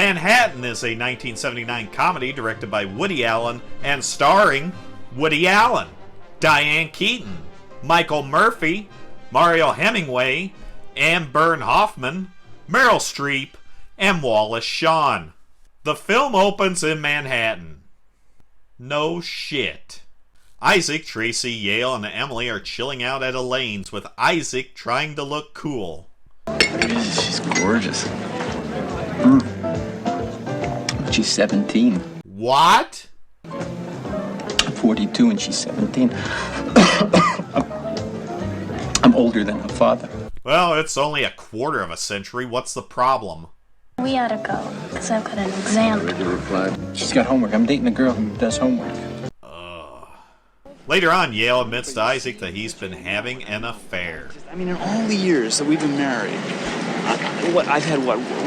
Manhattan is a 1979 comedy directed by Woody Allen and starring Woody Allen, Diane Keaton, Michael Murphy, Mariel Hemingway, Amber Hoffman, Meryl Streep, and Wallace Shawn. The film opens in Manhattan. No shit. Isaac, Tracy, Yale, and Emily are chilling out at Elaine's with Isaac trying to look cool. She's gorgeous. She's 17. What? I'm 42 and she's 17. I'm older than her father. Well, it's only a quarter of a century. What's the problem? We ought to go, because I've got an exam. She's got homework. I'm dating a girl who does homework. Later on, Yale admits to Isaac that he's been having an affair. I mean, in all the years that we've been married, I've had,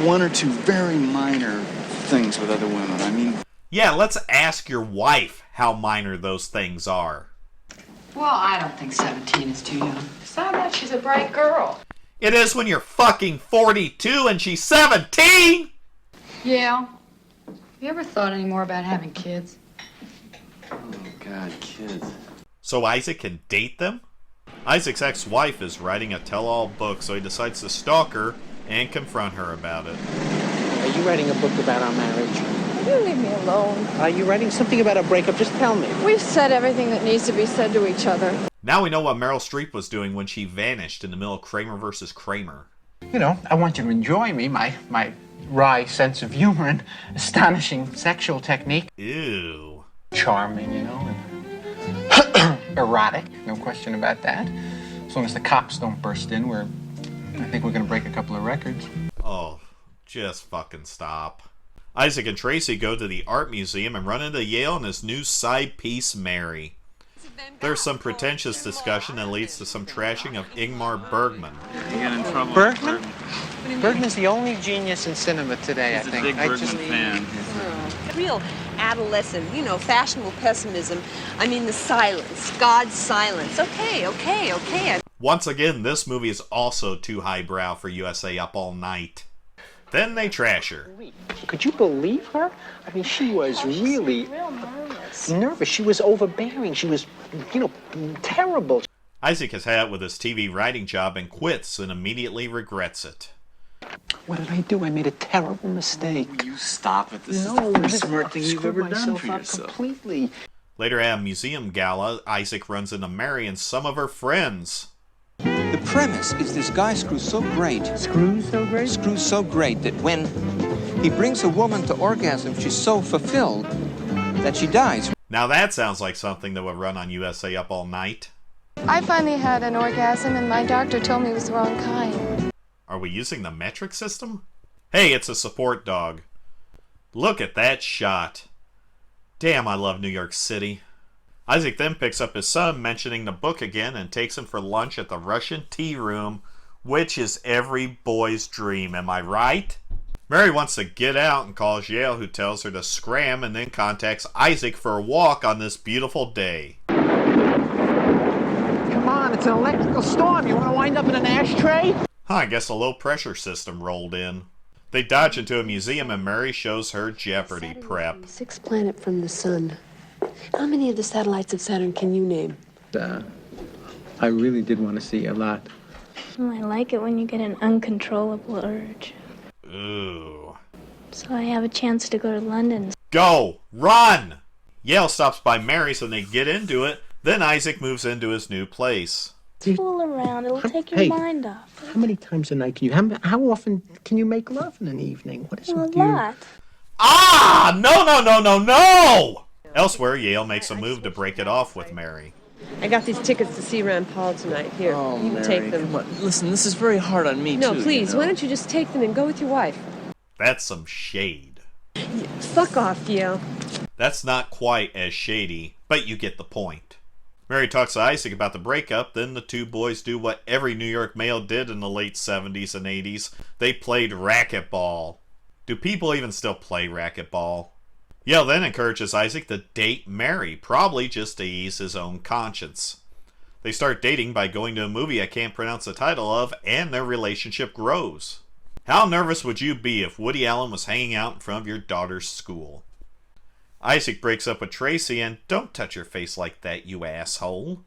one or two very minor things with other women. I mean... Yeah, let's ask your wife how minor those things are. Well, I don't think 17 is too young. Besides, she's a bright girl. It is when you're fucking 42 and she's 17! Yeah. You ever thought any more about having kids? Oh, God, kids. So Isaac can date them? Isaac's ex-wife is writing a tell-all book, so he decides to stalk her and confront her about it. Are you writing a book about our marriage? You leave me alone. Are you writing something about a breakup? Just tell me. We've said everything that needs to be said to each other. Now we know what Meryl Streep was doing when she vanished in the middle of Kramer versus Kramer. You know, I want you to enjoy me, my wry sense of humor and astonishing sexual technique. Ew. Charming, you know, and erotic, no question about that. As long as the cops don't burst in, I think we're going to break a couple of records. Oh, just fucking stop. Isaac and Tracy go to the art museum and run into Yale and his new side piece, Mary. There's some pretentious discussion that leads to some trashing of Ingmar Bergman. You get in trouble. Bergman? Bergman's the only genius in cinema today, I think. He's a big Bergman fan. Real adolescent, fashionable pessimism. I mean, the silence, God's silence. Okay. Once again, this movie is also too highbrow for USA Up All Night. Then they trash her. Could you believe her? I mean, she was really Real nervous. nervous. She was overbearing. She was, terrible. Isaac has had it with his TV writing job and quits and immediately regrets it. What did I do? I made a terrible mistake. You stop it. This is No, the first smart thing you've ever done myself for up yourself. completely. Later at a museum gala, Isaac runs into Mary and some of her friends. The premise is this guy screws so great. Screws so great? Screws so great that when he brings a woman to orgasm, she's so fulfilled that she dies. Now that sounds like something that would run on USA Up All Night. I finally had an orgasm and my doctor told me it was the wrong kind. Are we using the metric system? Hey, it's a support dog. Look at that shot. Damn, I love New York City. Isaac then picks up his son, mentioning the book again, and takes him for lunch at the Russian tea room, which is every boy's dream, am I right? Mary wants to get out and calls Yale, who tells her to scram and then contacts Isaac for a walk on this beautiful day. Come on, it's an electrical storm. You want to wind up in an ashtray? I guess a low pressure system rolled in. They dodge into a museum and Mary shows her Jeopardy prep. Sixth planet from the sun. How many of the satellites of Saturn can you name? I really did want to see a lot. I like it when you get an uncontrollable urge. Ooh. So I have a chance to go to London. Go! Run! Yale stops by Mary's and they get into it. Then Isaac moves into his new place. Fool around, it'll take your mind off. How many times a night can you? How often can you make love in an evening? What is it A with you? lot. Ah! No! Elsewhere, Yale makes a move to break it off with Mary. I got these tickets to see Rand Paul tonight. Here, you can take them. Come on. Listen, this is very hard on me, No, too. please, why don't you just take them and go with your wife? That's some shade. Fuck off, Yale. That's not quite as shady, but you get the point. Mary talks to Isaac about the breakup, then the two boys do what every New York male did in the late 70s and 80s. They played racquetball. Do people even still play racquetball? Yale then encourages Isaac to date Mary, probably just to ease his own conscience. They start dating by going to a movie I can't pronounce the title of, and their relationship grows. How nervous would you be if Woody Allen was hanging out in front of your daughter's school? Isaac breaks up with Tracy and don't touch your face like that, you asshole.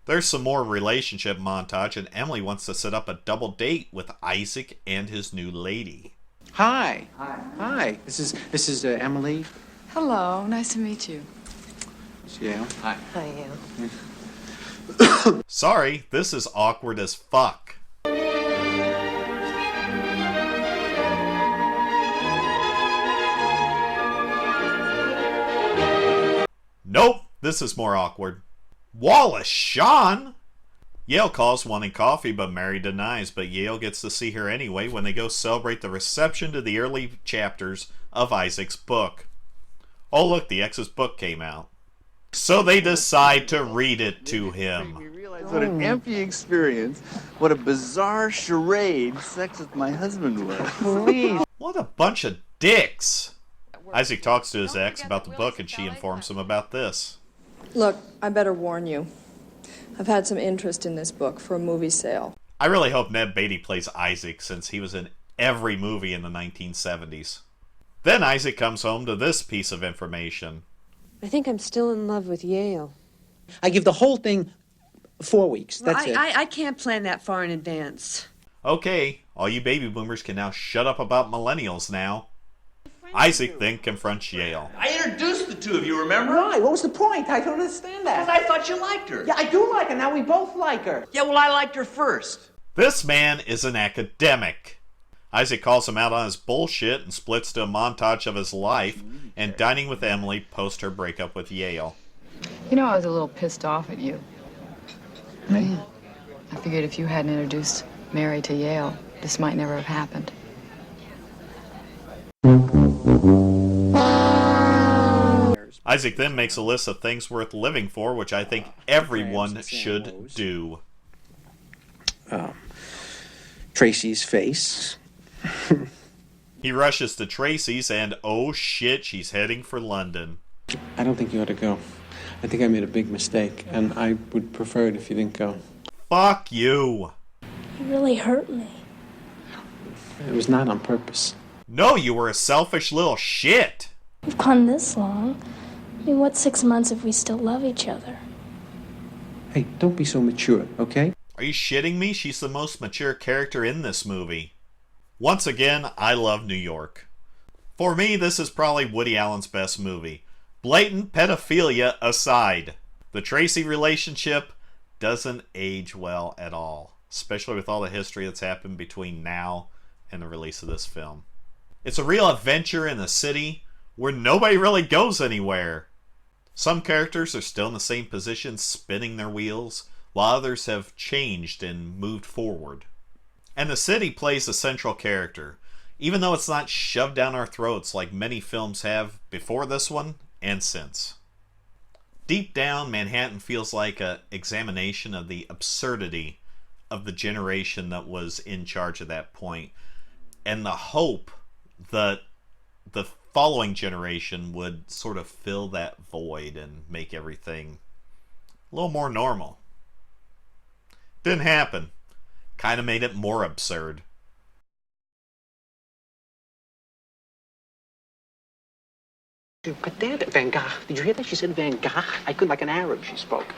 There's some more relationship montage and Emily wants to set up a double date with Isaac and his new lady. Hi. Hi. This is Emily. Hello, nice to meet you. It's Yale. Hi. Hi, Yale. Sorry, this is awkward as fuck. Nope, this is more awkward. Wallace Shawn? Yale calls wanting coffee, but Mary denies, but Yale gets to see her anyway when they go celebrate the reception to the early chapters of Isaac's book. Oh look, the ex's book came out. So they decide to read it to him. What an empty experience. What a bizarre charade sex with my husband was. Please. What a bunch of dicks. Isaac talks to his ex about the book and she informs him about this. Look, I better warn you. I've had some interest in this book for a movie sale. I really hope Ned Beatty plays Isaac since he was in every movie in the 1970s. Then Isaac comes home to this piece of information. I think I'm still in love with Yale. I give the whole thing 4 weeks. That's it. I can't plan that far in advance. Okay, all you baby boomers can now shut up about millennials now. Isaac then confronts Yale. I introduced the two of you, remember? Right, what was the point? I don't understand that. Because I thought you liked her. Yeah, I do like her. Now we both like her. Yeah, well, I liked her first. This man is an academic. Isaac calls him out on his bullshit and splits to a montage of his life and dining with Emily post her breakup with Yale. You know, I was a little pissed off at you. I figured if you hadn't introduced Mary to Yale, this might never have happened. Isaac then makes a list of things worth living for, which I think everyone should do. Tracy's face. He rushes to Tracy's and oh shit, she's heading for London. I don't think you ought to go. I think I made a big mistake, and I would prefer it if you didn't go. Fuck you. You really hurt me. It was not on purpose. No, you were a selfish little shit. We've gone this long. I mean, what's 6 months if we still love each other? Hey, don't be so mature, okay? Are you shitting me? She's the most mature character in this movie. Once again, I love New York. For me, this is probably Woody Allen's best movie. Blatant pedophilia aside, the Tracy relationship doesn't age well at all, especially with all the history that's happened between now and the release of this film. It's a real adventure in a city where nobody really goes anywhere. Some characters are still in the same position, spinning their wheels, while others have changed and moved forward. And the city plays a central character, even though it's not shoved down our throats like many films have before this one and since. Deep down, Manhattan feels like an examination of the absurdity of the generation that was in charge at that point, and the hope that the following generation would sort of fill that void and make everything a little more normal. Didn't happen. Kind of made it more absurd. But Dad, Van Gogh. Did you hear that? She said Van Gogh. I couldn't like an Arab, she spoke.